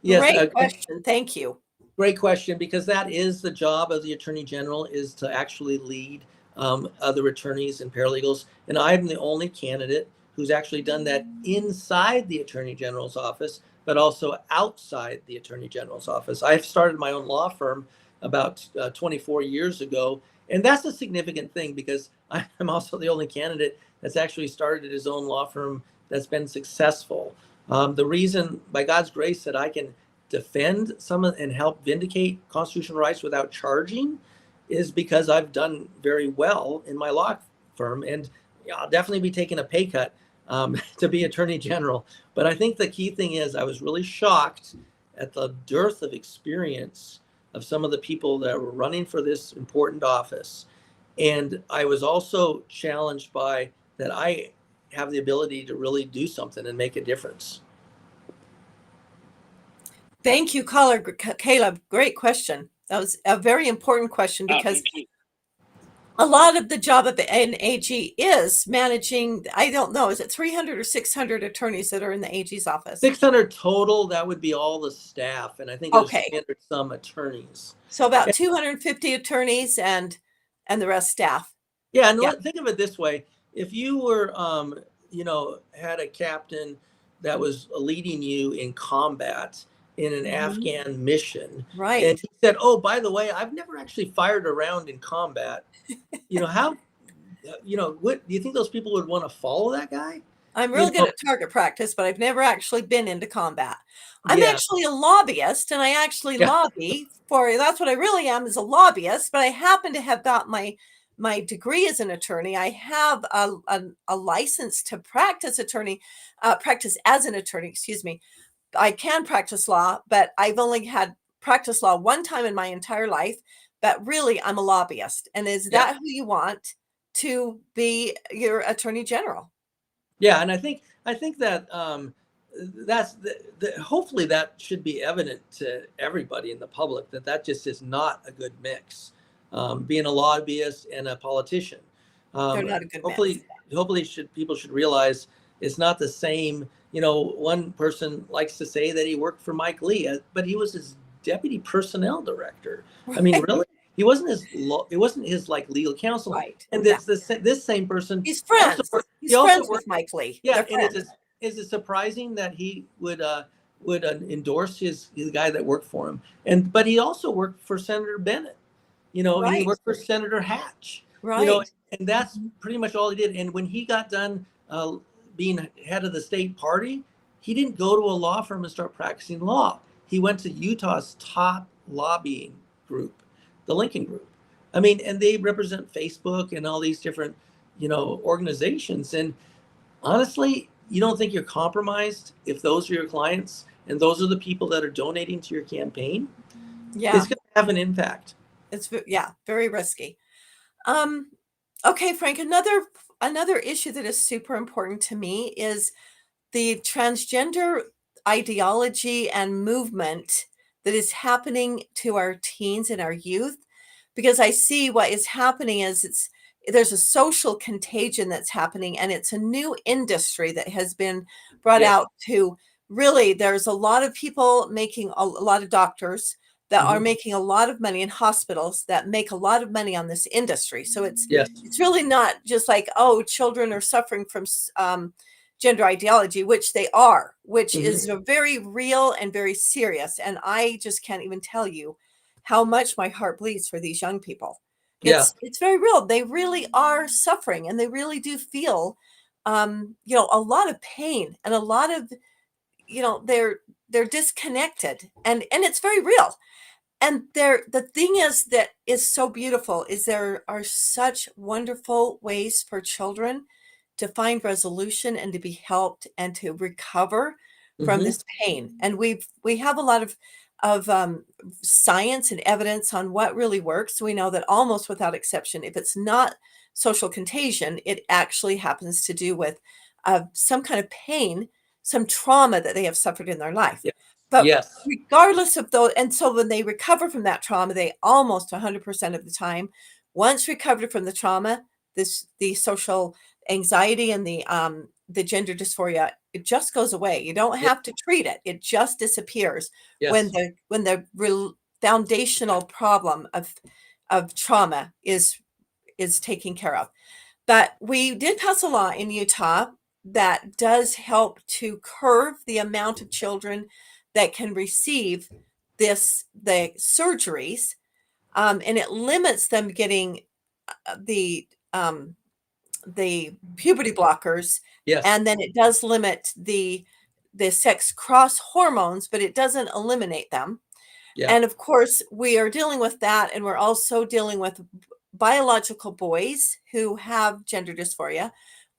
Yes. Great question. Thank you. Great question, because that is the job of the Attorney General, is to actually lead other attorneys and paralegals. And I'm the only candidate who's actually done that inside the Attorney General's office, but also outside the Attorney General's office. I've started my own law firm about 24 years ago. And that's a significant thing because I'm also the only candidate that's actually started his own law firm that's been successful. The reason, by God's grace, that I can defend some and help vindicate constitutional rights without charging is because I've done very well in my law firm. And I'll definitely be taking a pay cut to be Attorney General. But I think the key thing is I was really shocked at the dearth of experience of some of the people that were running for this important office. And I was also challenged by that I have the ability to really do something and make a difference. Thank you, caller Caleb. Great question. That was a very important question because a lot of the job of an AG is managing, I don't know, is it 300 or 600 attorneys that are in the AG's office? 600 total, that would be all the staff. And I think there's 300 some attorneys. So about 250 attorneys and the rest staff. Yeah, and think of it this way. If you were, had a captain that was leading you in combat in an Afghan mission, right? And he said, "Oh, by the way, I've never actually fired a round in combat." What do you think those people would want to follow that guy? I'm real good at target practice, but I've never actually been into combat. I'm actually a lobbyist, and I actually lobby for. That's what I really am, is a lobbyist. But I happen to have got my degree as an attorney. I have a license to practice as an attorney. Excuse me. I can practice law, but I've only had practice law one time in my entire life. But really, I'm a lobbyist. And is that who you want to be your Attorney General? Yeah, and I think that that's hopefully that should be evident to everybody in the public that just is not a good mix. Being a lobbyist and a politician, they're not a good hopefully people should realize it's not the same. One person likes to say that he worked for Mike Lee, but he was his deputy personnel director. Right. I mean, really, it wasn't his like legal counsel. Right. And this same person, he's friends. He's friends with Mike Lee. Yeah, and is it surprising that he would endorse the guy that worked for him? But he also worked for Senator Bennett. And he worked for Senator Hatch. Right. And that's pretty much all he did. And when he got done being head of the state party, he didn't go to a law firm and start practicing law. He went to Utah's top lobbying group, the Lincoln Group. I mean, and they represent Facebook and all these different, organizations. And honestly, you don't think you're compromised if those are your clients and those are the people that are donating to your campaign? Yeah. It's going to have an impact. It's very risky. Okay, Frank, another issue that is super important to me is the transgender ideology and movement that is happening to our teens and our youth, because I see what is happening is there's a social contagion that's happening, and it's a new industry that has been brought out to really, there's a lot of people making a lot of doctors that are making a lot of money in hospitals that make a lot of money on this industry. So it's really not just like, oh, children are suffering from gender ideology, which they are, which is a very real and very serious. And I just can't even tell you how much my heart bleeds for these young people. It's very real. They really are suffering, and they really do feel, a lot of pain, and a lot of, they're disconnected, and it's very real. And the thing that is so beautiful is there are such wonderful ways for children to find resolution and to be helped and to recover from this pain. And we have a lot of science and evidence on what really works. We know that almost without exception, if it's not social contagion, it actually happens to do with some kind of pain, some trauma that they have suffered in their life. Yeah. But regardless of those, and so when they recover from that trauma, they almost 100% of the time, once recovered from the trauma, the social anxiety and the gender dysphoria, it just goes away. You don't have to treat it; it just disappears when the foundational problem of trauma is is taken care of. But we did pass a law in Utah that does help to curb the amount of children that can receive the surgeries, and it limits them getting the puberty blockers, Yes. and then it does limit the sex cross hormones, but it doesn't eliminate them. Yeah. And of course, we are dealing with that, and we're also dealing with biological boys who have gender dysphoria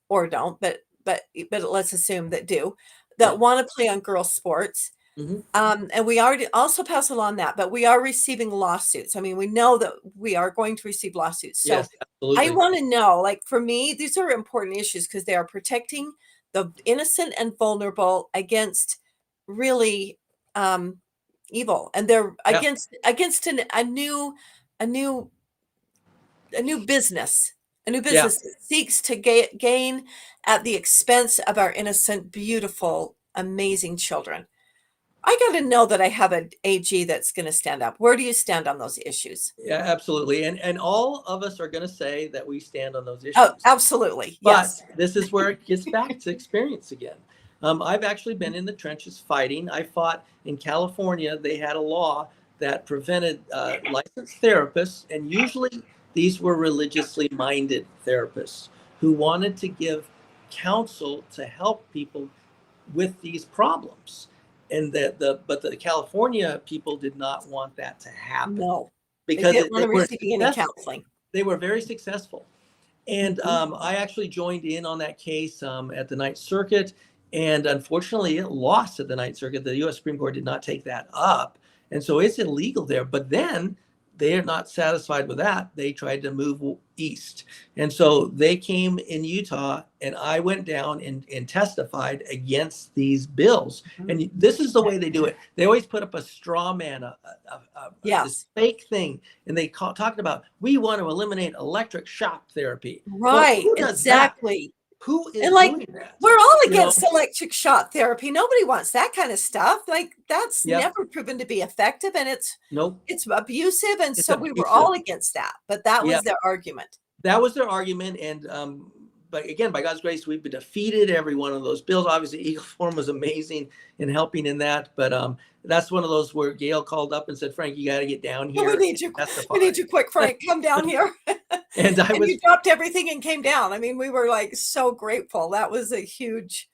or don't, but let's assume that do, Yeah. that want to play on girl sports. Mhm. And we already also pass along that, but we are receiving lawsuits. I mean, we know that we are going to receive lawsuits. So Yes, I absolutely. want to know, like, for me, these are important issues because they are protecting the innocent and vulnerable against really evil, and they're Yeah. against a new a new business, Yeah. that seeks to gain at the expense of our innocent, beautiful, amazing children. I got to know that I have an AG that's going to stand up. Where do you stand on those issues? Yeah, absolutely. And all of us are going to say that we stand on those Oh, issues. absolutely. But Yes. this is where it gets back to experience again. I've actually been in the trenches fighting. I fought in California. They had a law that prevented licensed therapists, and usually these were religiously minded therapists who wanted to give counsel to help people with these problems. And but the California people did not want that to happen No, they because didn't want they to were receiving any successful. counseling. They were very successful. And Mhm. I actually joined in on that case at the Ninth Circuit. And unfortunately, it lost at the Ninth Circuit. The U.S. Supreme Court did not take that up. And so it's illegal there. But then they are not satisfied with that. They tried to move east. And so they came in Utah, and I went down and testified against these bills. And this is the way they do it. They always put up a straw man, this Yes. fake thing. And they talked about, we want to eliminate electric shock therapy. Well, Right. who does that? Exactly. Who is And like, doing that? we're all You know? against electric shock therapy. Nobody wants that kind of stuff. Like, that's Yep. never proven to be effective, and Nope. it's abusive. And It's so we were all abusive. against that. But that Yeah. was their argument. That was their argument. And but again, by God's grace, we've defeated every one of those bills. Obviously, Eagle Forum was amazing in helping in that. But that's one of those where Gail called up and said, Frank, you got to get down "Oh, here and testify. we need you quick, Frank. Come down here." And I And was, you dropped everything and came down. I mean, we were like so grateful. That was a huge,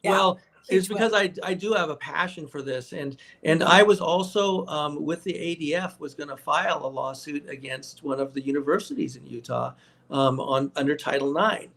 yeah, well, it's huge win. because I do have a passion for this. And Mhm. I was also with the ADF was going to file a lawsuit against one of the universities in Utah on under Title IX.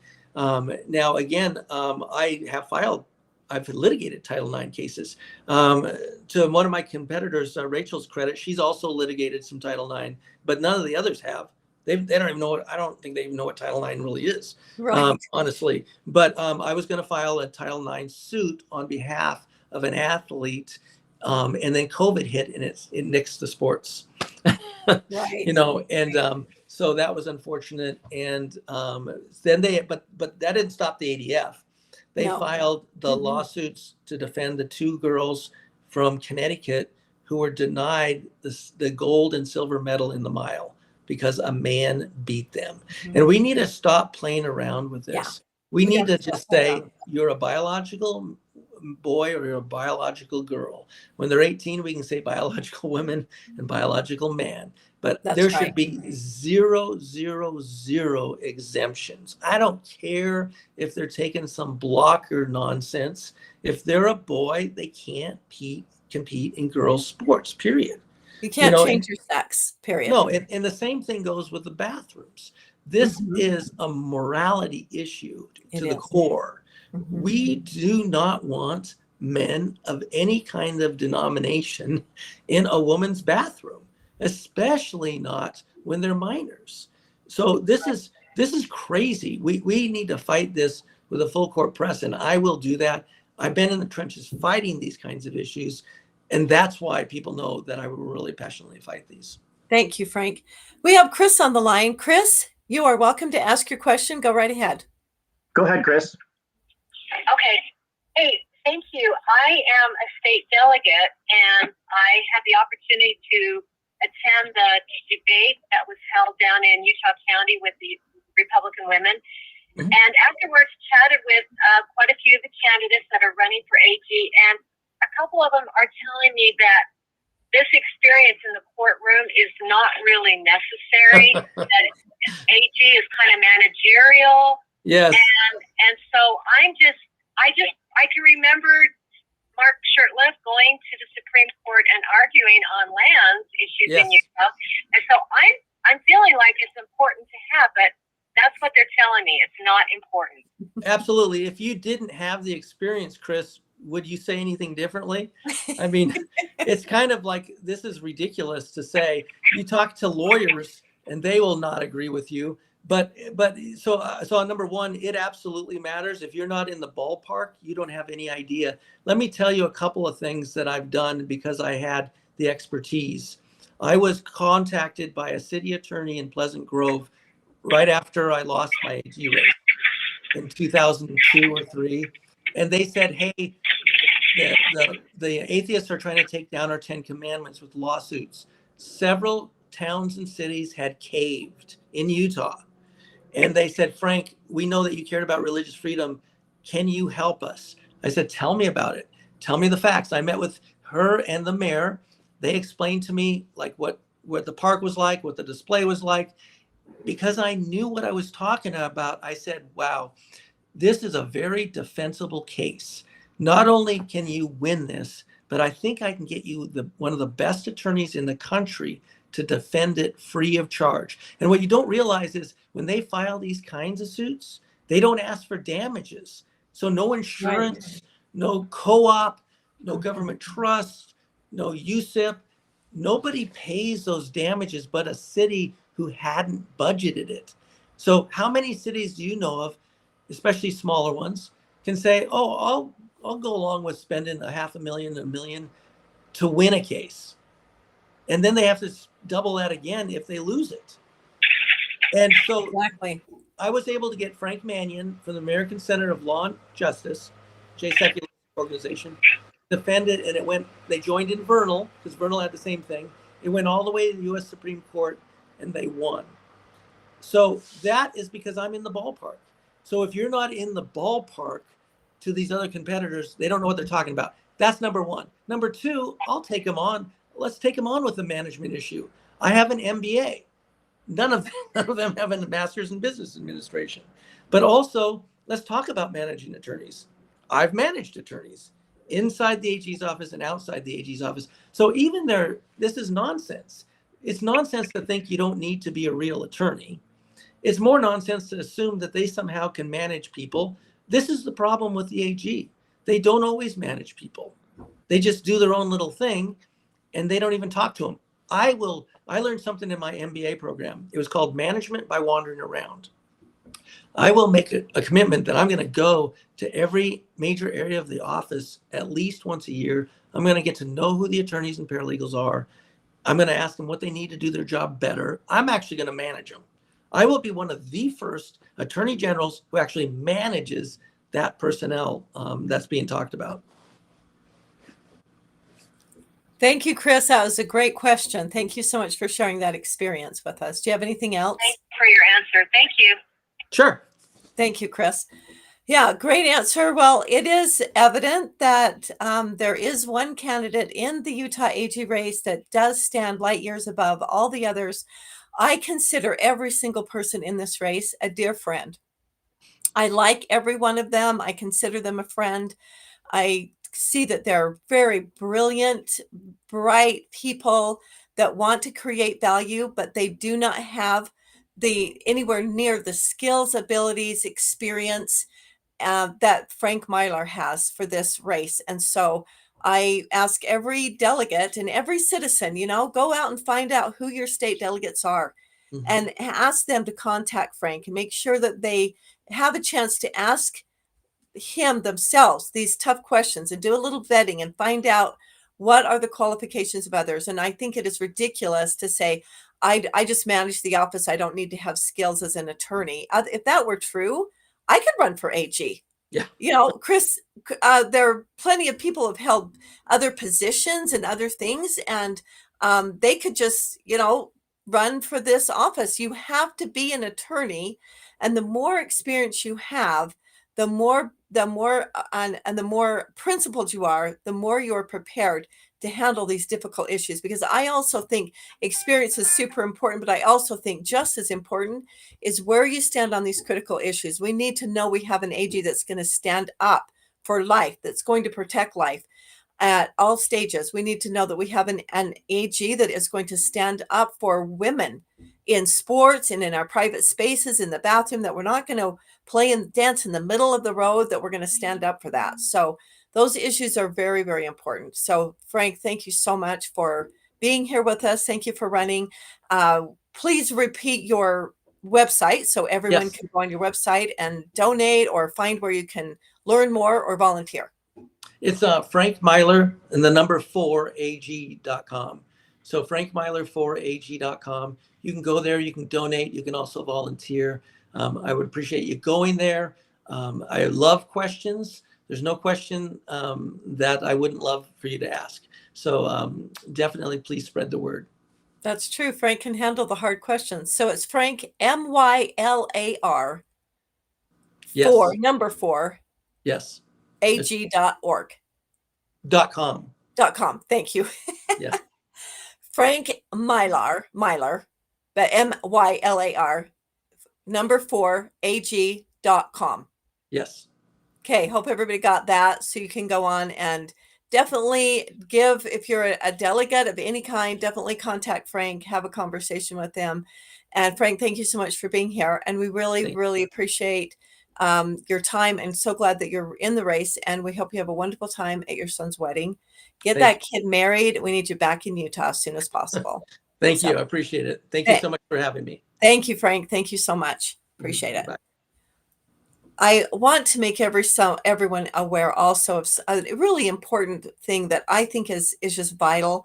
Now, again, I've litigated Title IX cases. To one of my competitors, Rachel's credit, she's also litigated some Title IX, but none of the others have. They don't even know what, I don't think they even know what Title IX really is, Right. honestly. But I was going to file a Title IX suit on behalf of an athlete, and then COVID hit and it nixed the sports. Right. And so that was unfortunate. And then but that didn't stop the ADF. They No. filed the Mhm. lawsuits to defend the two girls from Connecticut who were denied the gold and silver medal in the mile because a man beat them. And we need to stop playing around with Yeah. this. We We need have to to stop just playing say, around. you're a biological boy or you're a biological girl. When they're 18, we can say biological women and biological man. But That's there right. should be zero, zero, zero exemptions. I don't care if they're taking some blocker nonsense. If they're a boy, they can't compete in girls' sports, period. You You can't know, change your sex, period. no, and the same thing goes with the bathrooms. This Mhm. is a morality issue It to the is. core. Mhm. We do not want men of any kind of denomination in a woman's bathroom, especially not when they're minors. So this is crazy. We need to fight this with a full court press, and I will do that. I've been in the trenches fighting these kinds of issues, and that's why people know that I will really passionately fight these. Thank you, Frank. We have Chris on the line. Chris, you are welcome to ask your question. Go right ahead. Go ahead, Chris. Okay. Hey, thank you. I am a state delegate, and I had the opportunity to attend the debate that was held down in Utah County with the Republican women. Mhm. And afterwards chatted with quite a few of the candidates that are running for AG. And a couple of them are telling me that this experience in the courtroom is not really necessary, that AG is kind of managerial. Yes. And so I can remember Mark Shurtleff going to the Supreme Court and arguing on lands issues in Yes. Utah. And so I'm feeling like it's important to have, but that's what they're telling me. It's not important. Absolutely. If you didn't have the experience, Chris, would you say anything differently? I mean, it's kind of like, this is ridiculous to say. You talk to lawyers and they will not agree with you. But so on number one, it absolutely matters. If you're not in the ballpark, you don't have any idea. Let me tell you a couple of things that I've done because I had the expertise. I was contacted by a city attorney in Pleasant Grove right after I lost my AG race in 2002 or 3, and they said, hey, the atheists are trying to take down our 10 commandments with lawsuits. Several towns and cities had caved in Utah, and they said, Frank, we know that you cared about religious freedom. Can you help us? I said, tell me about it. Tell me the facts. I met with her and the mayor. They explained to me like what the park was like, what the display was like. Because I knew what I was talking about, I said, wow, this is a very defensible case. Not only can you win this, but I think I can get you one of the best attorneys in the country to defend it free of charge. And what you don't realize is when they file these kinds of suits, they don't ask for damages. So no insurance, no co-op, no government trust, no USIP. Nobody pays those damages but a city who hadn't budgeted it. So how many cities do you know of, especially smaller ones, can say, oh, I'll go along with spending $500,000, $1 million to win a case. And then they have to double that again if they lose it. And so Exactly. I was able to get Frank Mannion from the American Center of Law and Justice, J. Secular organization, defend it, and they joined in Vernal, because Vernal had the same thing. It went all the way to the U.S. Supreme Court, and they won. So that is because I'm in the ballpark. So if you're not in the ballpark to these other competitors, they don't know what they're talking about. That's number one. Number two, I'll take them on. Let's take them on with the management issue. I have an MBA. None of them have a master's in business administration. But also, let's talk about managing attorneys. I've managed attorneys inside the AG's office and outside the AG's office. So even this is nonsense. It's nonsense to think you don't need to be a real attorney. It's more nonsense to assume that they somehow can manage people. This is the problem with the AG. They don't always manage people. They just do their own little thing, and they don't even talk to them. I learned something in my MBA program. It was called Management by Wandering Around. I will make a commitment that I'm going to go to every major area of the office at least once a year. I'm going to get to know who the attorneys and paralegals are. I'm going to ask them what they need to do their job better. I'm actually going to manage them. I will be one of the first attorney generals who actually manages that personnel that's being talked about. Thank you, Chris. That was a great question. Thank you so much for sharing that experience with us. Do you have anything else? Thanks for your answer. Thank you. Sure. Thank you, Chris. Yeah, great answer. Well, it is evident that there is one candidate in the Utah AG race that does stand light years above all the others. I consider every single person in this race a dear friend. I like every one of them. I consider them a friend. I see that they're very brilliant, bright people that want to create value, but they do not have anywhere near the skills, abilities, experience that Frank Mylar has for this race. And so I ask every delegate and every citizen, go out and find out who your state delegates are and ask them to contact Frank and make sure that they have a chance to ask him themselves these tough questions and do a little vetting and find out what are the qualifications of others. And I think it is ridiculous to say, I just manage the office. I don't need to have skills as an attorney. If that were true, I could run for AG. Yeah. Chris, there are plenty of people who have held other positions and other things, and they could just, run for this office. You have to be an attorney, and the more experience you have, the more principled you are, the more you're prepared to handle these difficult issues. Because I also think experience is super important, but I also think just as important is where you stand on these critical issues. We need to know we have an AG that's going to stand up for life, that's going to protect life at all stages. We need to know that we have an AG that is going to stand up for women in sports and in our private spaces, in the bathroom, that we're not going to play and dance in the middle of the road, that we're going to stand up for that. So those issues are very, very important. So Frank, thank you so much for being here with us. Thank you for running. Please repeat your website so everyone Yes. can go on your website and donate or find where you can learn more or volunteer. It's Frank Mylar and the number 4ag.com. So frankmylar4ag.com. You can go there, you can donate, you can also volunteer. I would appreciate you going there. I love questions. There's no question that I wouldn't love for you to ask. So definitely please spread the word. That's true. Frank can handle the hard questions. So it's Frank, Mylar, Yes. number 4, Yes. ag.org. .com. .com. Thank you. Yes. Frank Mylar, but Mylar, number 4, ag.com. Yes. Okay, hope everybody got that. So you can go on and definitely give, if you're a delegate of any kind, definitely contact Frank, have a conversation with him. And Frank, thank you so much for being here. And we really, really appreciate your time, and so glad that you're in the race. And we hope you have a wonderful time at your son's wedding. Get that kid married. We need you back in Utah as soon as possible. Thank you. I appreciate it. Thank you so much for having me. Thank you, Frank. Thank you so much. Appreciate it. Bye. I want to make everyone aware also of a really important thing that I think is just vital.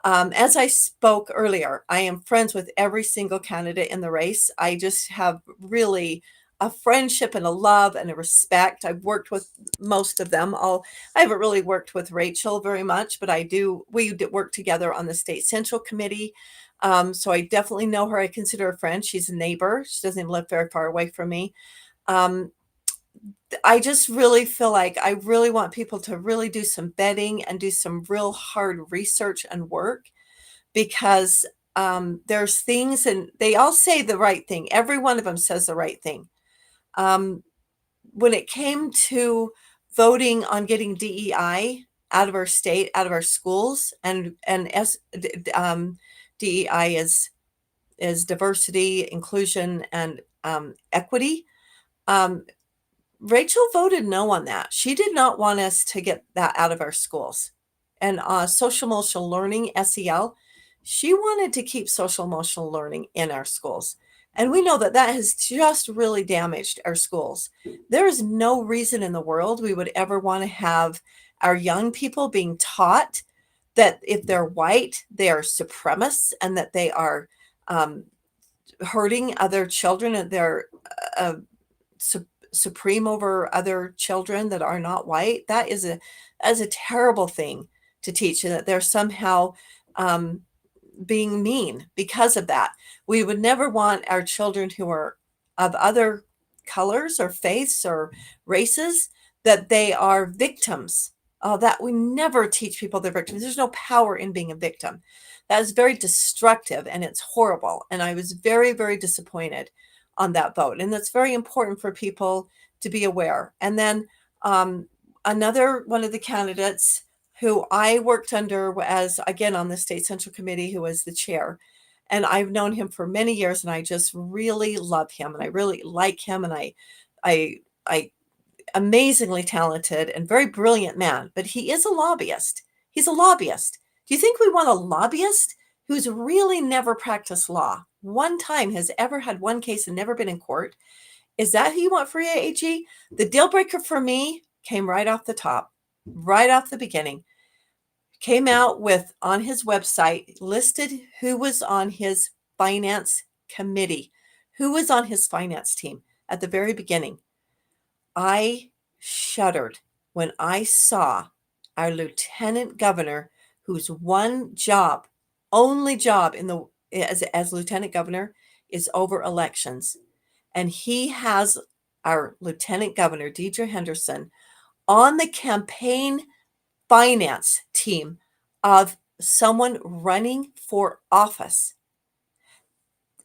As I spoke earlier, I am friends with every single candidate in the race. I just have really a friendship and a love and a respect. I've worked with most of them. I haven't really worked with Rachel very much, but we work together on the State Central Committee. So I definitely know her. I consider her a friend. She's a neighbor. She doesn't even live very far away from me. I just really feel like I really want people to really do some vetting and do some real hard research and work, because there's things, and they all say the right thing. Every one of them says the right thing. When it came to voting on getting DEI out of our state, out of our schools, and DEI is diversity, inclusion, and equity. Rachel voted no on that. She did not want us to get that out of our schools. And social emotional learning, SEL, she wanted to keep social emotional learning in our schools. And we know that has just really damaged our schools. There is no reason in the world we would ever want to have our young people being taught that if they're white, they are supremacists, and that they are hurting other children, and they're supreme over other children that are not white. That is a terrible thing to teach, and that they're somehow being mean because of that. We would never want our children who are of other colors or faiths or races, that they are victims. That we never teach people they're victims. There's no power in being a victim. That is very destructive, and it's horrible. And I was very, very disappointed on that vote. And that's very important for people to be aware. And then another one of the candidates who I worked under as, again, on the State Central Committee, who was the chair. And I've known him for many years, and I just really love him, and I really like him. And I amazingly talented and very brilliant man, but he is a lobbyist. He's a lobbyist. Do you think we want a lobbyist who's really never practiced law, one time has ever had one case and never been in court? Is that who you want for your AG? The deal breaker for me came right off the top, right off the beginning. Came out with, on his website, listed who was on his finance committee, who was on his finance team at the very beginning. I shuddered when I saw our lieutenant governor, whose one job, only job as lieutenant governor is over elections. And he has our lieutenant governor, Deidre Henderson, on the campaign finance team of someone running for office.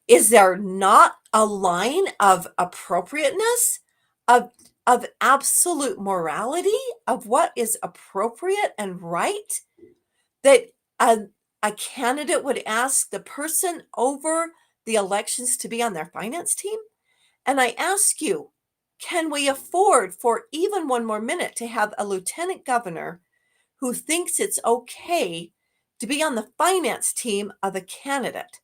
Is there not a line of appropriateness, of absolute morality, of what is appropriate and right, that a candidate would ask the person over the elections to be on their finance team? And I ask you, can we afford for even one more minute to have a lieutenant governor who thinks it's okay to be on the finance team of a candidate?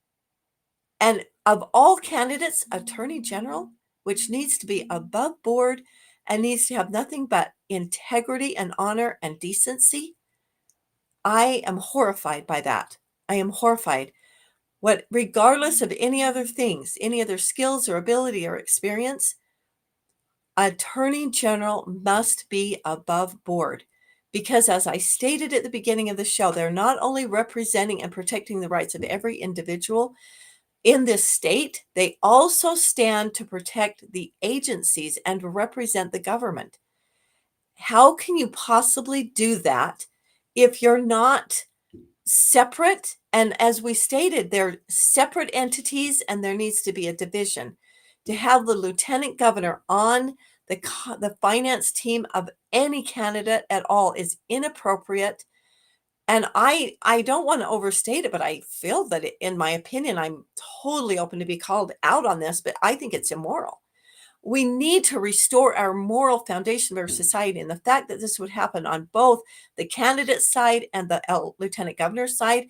And of all candidates, attorney general, which needs to be above board and needs to have nothing but integrity and honor and decency, I am horrified by that. I am horrified. What, regardless of any other things, any other skills or ability or experience, attorney general must be above board. Because as I stated at the beginning of the show, they're not only representing and protecting the rights of every individual in this state, they also stand to protect the agencies and represent the government. How can you possibly do that if you're not separate? And as we stated, they're separate entities and there needs to be a division. To have the lieutenant governor on the finance team of any candidate at all is inappropriate. And I don't want to overstate it, but I feel that in my opinion, I'm totally open to be called out on this, but I think it's immoral. We need to restore our moral foundation of our society. And the fact that this would happen on both the candidate side and the lieutenant governor's side,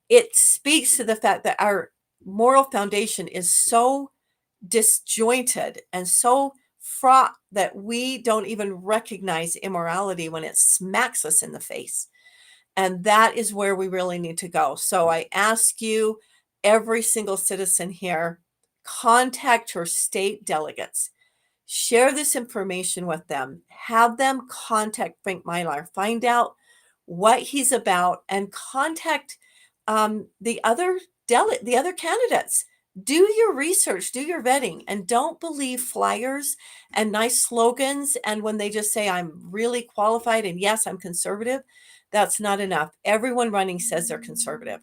it speaks to the fact that our moral foundation is so disjointed and so fraught that we don't even recognize immorality when it smacks us in the face. And that is where we really need to go. So I ask you, every single citizen here, contact your state delegates. Share this information with them. Have them contact Frank Mylar. Find out what he's about and contact the other candidates. Do your research, do your vetting, and don't believe flyers and nice slogans. And when they just say, I'm really qualified and yes, I'm conservative, that's not enough. Everyone running says they're conservative.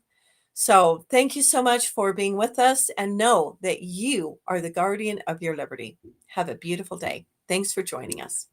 So thank you so much for being with us, and know that you are the guardian of your liberty. Have a beautiful day. Thanks for joining us.